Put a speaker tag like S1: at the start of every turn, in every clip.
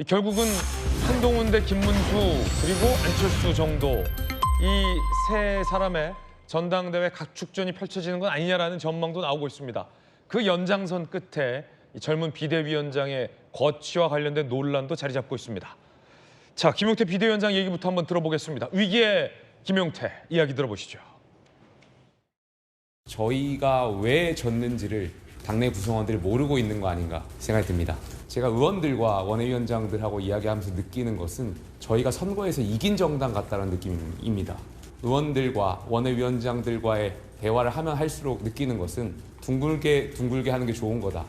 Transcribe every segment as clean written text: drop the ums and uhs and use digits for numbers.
S1: 결국은 한동훈 대 김문수 그리고 안철수 정도 이 세 사람의 전당대회 각축전이 펼쳐지는 건 아니냐라는 전망도 나오고 있습니다. 그 연장선 끝에 이 젊은 비대위원장의 거취와 관련된 논란도 자리 잡고 있습니다. 자, 김용태 비대위원장 얘기부터 한번 들어보겠습니다. 위기의 김용태 이야기 들어보시죠.
S2: 저희가 왜 졌는지를 당내 구성원들이 모르고 있는 거 아닌가 생각이 듭니다. 제가 의원들과 원외위원장들하고 이야기하면서 느끼는 것은 저희가 선거에서 이긴 정당 같다는 느낌입니다. 의원들과 원외위원장들과의 대화를 하면 할수록 느끼는 것은 둥글게 하는 게 좋은 거다.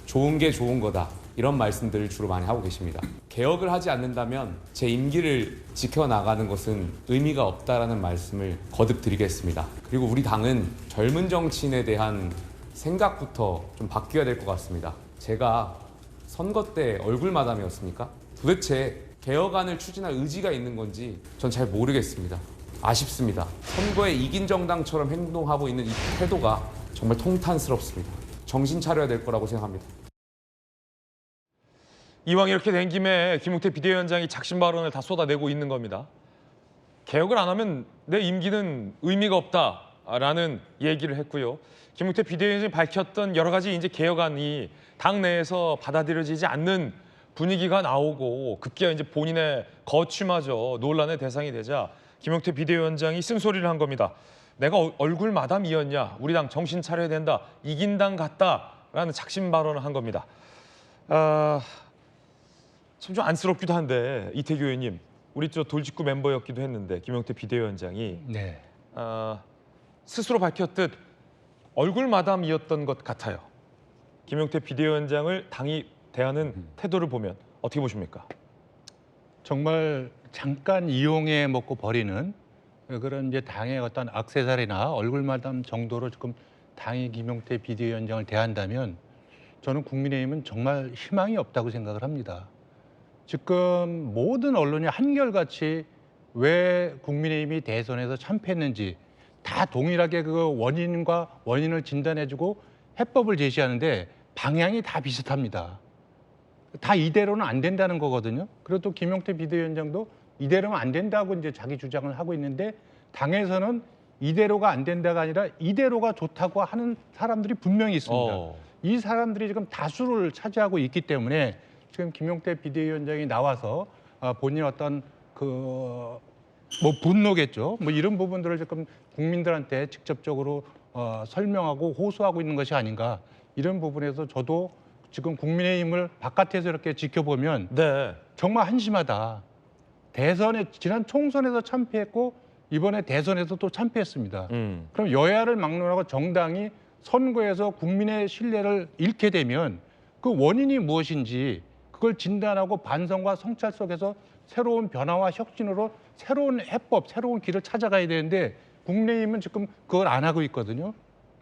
S2: 좋은 게 좋은 거다. 이런 말씀들을 주로 많이 하고 계십니다. 개혁을 하지 않는다면 제 임기를 지켜나가는 것은 의미가 없다라는 말씀을 거듭 드리겠습니다. 그리고 우리 당은 젊은 정치인에 대한 생각부터 좀 바뀌어야 될 것 같습니다. 제가 선거 때 얼굴 마담이었습니까? 도대체 개혁안을 추진할 의지가 있는 건지 전 잘 모르겠습니다. 아쉽습니다. 선거에 이긴 정당처럼 행동하고 있는 이 태도가 정말 통탄스럽습니다. 정신 차려야 될 거라고 생각합니다.
S1: 이왕 이렇게 된 김에 김용태 비대위원장이 작심 발언을 다 쏟아내고 있는 겁니다. 개혁을 안 하면 내 임기는 의미가 없다라는 얘기를 했고요. 김용태 비대위원장이 밝혔던 여러 가지 이제 개혁안이 당 내에서 받아들여지지 않는 분위기가 나오고 급기야 이제 본인의 거취마저 논란의 대상이 되자 김용태 비대위원장이 쓴소리를 한 겁니다. 내가 얼굴 마담이었냐? 우리 당 정신 차려야 된다. 이긴 당 같다라는 작심 발언을 한 겁니다. 참 좀 안쓰럽기도 한데 이태규 의원님, 우리 저 돌직구 멤버였기도 했는데 김용태 비대위원장이
S3: 네.
S1: 스스로 밝혔듯 얼굴 마담이었던 것 같아요. 김용태 비대위원장을 당이 대하는 태도를 보면 어떻게 보십니까?
S3: 정말 잠깐 이용해 먹고 버리는 그런 이제 당의 어떤 액세서리나 얼굴 마담 정도로 지금 당이 김용태 비대위원장을 대한다면 저는 국민의힘은 정말 희망이 없다고 생각을 합니다. 지금 모든 언론이 한결같이 왜 국민의힘이 대선에서 참패했는지 다 동일하게 그 원인을 진단해주고 해법을 제시하는데 방향이 다 비슷합니다. 다 이대로는 안 된다는 거거든요. 그리고 또 김용태 비대위원장도 이대로는 안 된다고 이제 자기 주장을 하고 있는데 당에서는 이대로가 안 된다가 아니라 이대로가 좋다고 하는 사람들이 분명히 있습니다. 이 사람들이 지금 다수를 차지하고 있기 때문에 지금 김용태 비대위원장이 나와서 본인 어떤 분노겠죠. 뭐 이런 부분들을 지금 국민들한테 직접적으로 설명하고 호소하고 있는 것이 아닌가. 이런 부분에서 저도 지금 국민의힘을 바깥에서 이렇게 지켜보면
S1: 네.
S3: 정말 한심하다. 지난 총선에서 참패했고 이번에 대선에서 또 참패했습니다. 그럼 여야를 막론하고 정당이 선거에서 국민의 신뢰를 잃게 되면 그 원인이 무엇인지 그걸 진단하고 반성과 성찰 속에서 새로운 변화와 혁신으로 새로운 해법, 새로운 길을 찾아가야 되는데 국민의힘은 지금 그걸 안 하고 있거든요.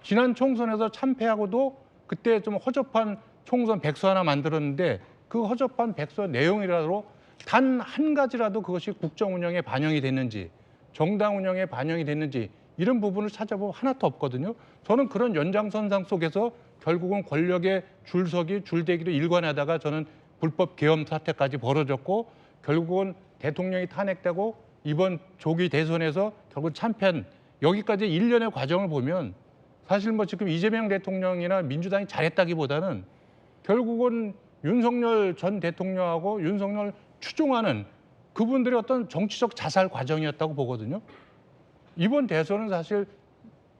S3: 지난 총선에서 참패하고도 그때 좀 허접한 총선 백서 하나 만들었는데 그 허접한 백서 내용이라도 단 한 가지라도 그것이 국정 운영에 반영이 됐는지 정당 운영에 반영이 됐는지 이런 부분을 찾아보면 하나도 없거든요. 저는 그런 연장선상 속에서 결국은 권력의 줄서기, 줄대기를 일관하다가 저는 불법 계엄 사태까지 벌어졌고 결국은 대통령이 탄핵되고 이번 조기 대선에서 결국 참패한 여기까지 일련의 과정을 보면 사실 뭐 지금 이재명 대통령이나 민주당이 잘했다기보다는 결국은 윤석열 전 대통령하고 윤석열 추종하는 그분들의 어떤 정치적 자살 과정이었다고 보거든요. 이번 대선은 사실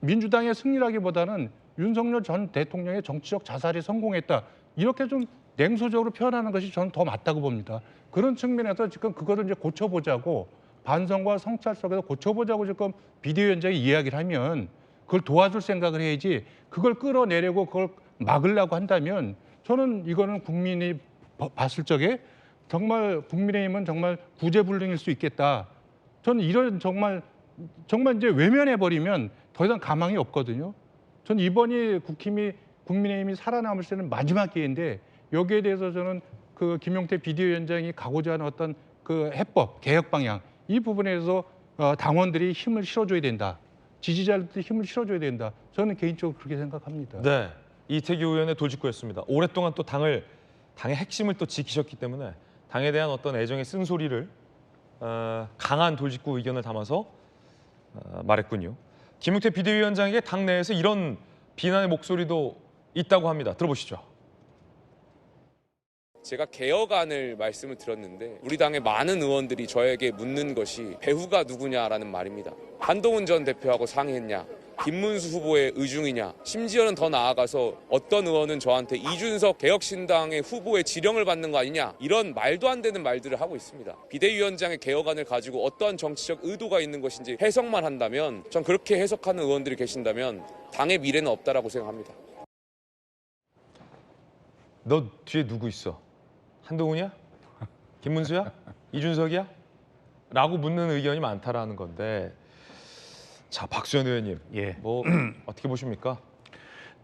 S3: 민주당의 승리라기보다는 윤석열 전 대통령의 정치적 자살이 성공했다. 이렇게 좀 냉소적으로 표현하는 것이 저는 더 맞다고 봅니다. 그런 측면에서 지금 그거를 이제 고쳐보자고 반성과 성찰 속에서 고쳐보자고 지금 비대위원장이 이야기를 하면 그걸 도와줄 생각을 해야지 그걸 끌어내려고 그걸 막으려고 한다면 저는 이거는 국민이 봤을 적에 정말 국민의힘은 정말 구제불능일 수 있겠다. 저는 이런 정말 이제 외면해버리면 더 이상 가망이 없거든요. 전 이번이 국민의힘이 살아남을 때는 마지막 기회인데 여기에 대해서 저는 그 김용태 비대위원장이 가고자 하는 어떤 그 해법, 개혁 방향 이 부분에서 당원들이 힘을 실어줘야 된다. 지지자들도 힘을 실어줘야 된다. 저는 개인적으로 그렇게 생각합니다.
S1: 네, 이태규 의원의 돌직구였습니다. 오랫동안 또 당의 핵심을 또 지키셨기 때문에 당에 대한 어떤 애정의 쓴소리를 강한 돌직구 의견을 담아서 말했군요. 김용태 비대위원장에게 당내에서 이런 비난의 목소리도 있다고 합니다. 들어보시죠.
S2: 제가 개혁안을 말씀을 드렸는데 우리 당의 많은 의원들이 저에게 묻는 것이 배후가 누구냐라는 말입니다. 한동훈 전 대표하고 상의했냐? 김문수 후보의 의중이냐? 심지어는 더 나아가서 어떤 의원은 저한테 이준석 개혁신당의 후보의 지령을 받는 거 아니냐? 이런 말도 안 되는 말들을 하고 있습니다. 비대위원장의 개혁안을 가지고 어떠한 정치적 의도가 있는 것인지 해석만 한다면 전 그렇게 해석하는 의원들이 계신다면 당의 미래는 없다라고 생각합니다.
S1: 너 뒤에 누구 있어? 한동훈이야? 김문수야? 이준석이야? 라고 묻는 의견이 많다라는 건데, 자, 박수현 의원님,
S4: 예.
S1: 뭐 어떻게 보십니까?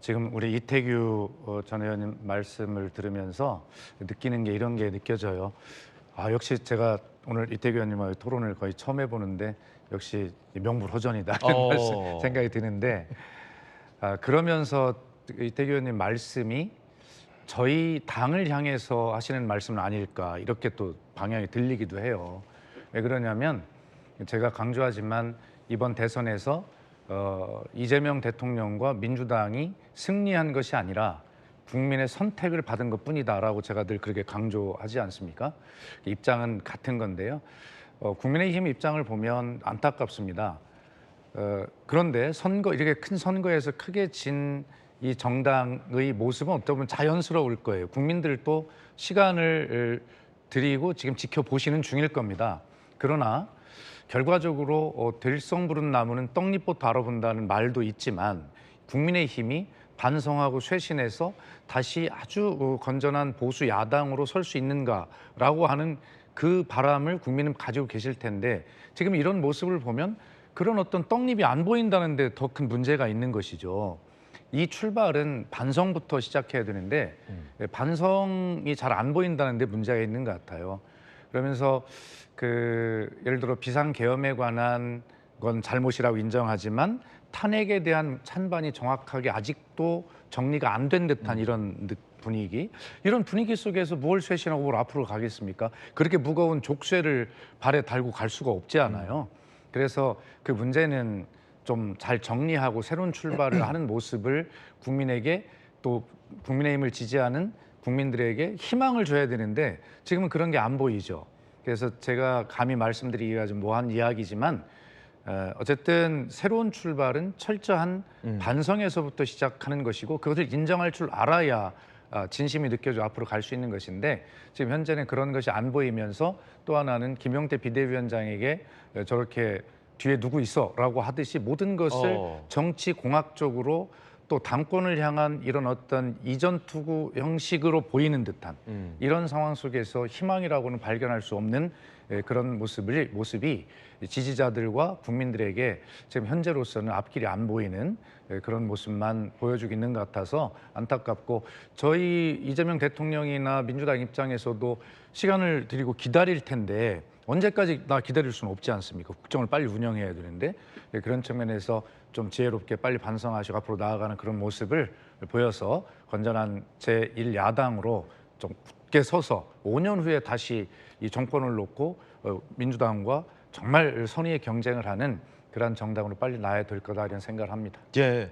S4: 지금 우리 이태규 전 의원님 말씀을 들으면서 느끼는 게 이런 게 느껴져요. 아, 역시 제가 오늘 이태규 의원님하고 토론을 거의 처음 해보는데 역시 명불허전이다 이런 말씀 생각이 드는데, 그러면서 이태규 의원님 말씀이 저희 당을 향해서 하시는 말씀은 아닐까 이렇게 또 방향이 들리기도 해요. 왜 그러냐면 제가 강조하지만 이번 대선에서 이재명 대통령과 민주당이 승리한 것이 아니라 국민의 선택을 받은 것뿐이다라고 제가 늘 그렇게 강조하지 않습니까? 입장은 같은 건데요. 국민의힘 입장을 보면 안타깝습니다. 그런데 선거 이렇게 큰 선거에서 크게 진 이 정당의 모습은 어떻게 보면 자연스러울 거예요. 국민들도 시간을 드리고 지금 지켜보시는 중일 겁니다. 그러나 결과적으로 들성 부른 나무는 떡잎부터 알아본다는 말도 있지만 국민의힘이 반성하고 쇄신해서 다시 아주 건전한 보수 야당으로 설 수 있는가라고 하는 그 바람을 국민은 가지고 계실 텐데 지금 이런 모습을 보면 그런 어떤 떡잎이 안 보인다는 데 더 큰 문제가 있는 것이죠. 이 출발은 반성부터 시작해야 되는데 반성이 잘 안 보인다는 데 문제가 있는 것 같아요. 그러면서 예를 들어 비상계엄에 관한 건 잘못이라고 인정하지만 탄핵에 대한 찬반이 정확하게 아직도 정리가 안 된 듯한 이런 분위기, 이런 분위기 속에서 뭘 쇄신하고 뭘 앞으로 가겠습니까? 그렇게 무거운 족쇄를 발에 달고 갈 수가 없지 않아요. 그래서 그 문제는 좀 잘 정리하고 새로운 출발을 하는 모습을 국민에게 또 국민의힘을 지지하는 국민들에게 희망을 줘야 되는데 지금은 그런 게 안 보이죠. 그래서 제가 감히 말씀드리기가 좀 뭐한 이야기지만 어쨌든 새로운 출발은 철저한 반성에서부터 시작하는 것이고 그것을 인정할 줄 알아야 진심이 느껴져 앞으로 갈 수 있는 것인데 지금 현재는 그런 것이 안 보이면서 또 하나는 김용태 비대위원장에게 저렇게 뒤에 누구 있어라고 하듯이 모든 것을 정치 공학적으로 또 당권을 향한 이런 어떤 이전 투구 형식으로 보이는 듯한 이런 상황 속에서 희망이라고는 발견할 수 없는 그런 모습이 지지자들과 국민들에게 지금 현재로서는 앞길이 안 보이는 그런 모습만 보여주고 있는 것 같아서 안타깝고 저희 이재명 대통령이나 민주당 입장에서도 시간을 드리고 기다릴 텐데 언제까지 기다릴 수는 없지 않습니까? 국정을 빨리 운영해야 되는데 그런 측면에서 좀 지혜롭게 빨리 반성하시고 앞으로 나아가는 그런 모습을 보여서 건전한 제1야당으로 좀 굳게 서서 5년 후에 다시 이 정권을 놓고 민주당과 정말 선의의 경쟁을 하는 그러한 정당으로 빨리 나아야 될 거다 이런 생각을 합니다.
S1: 예.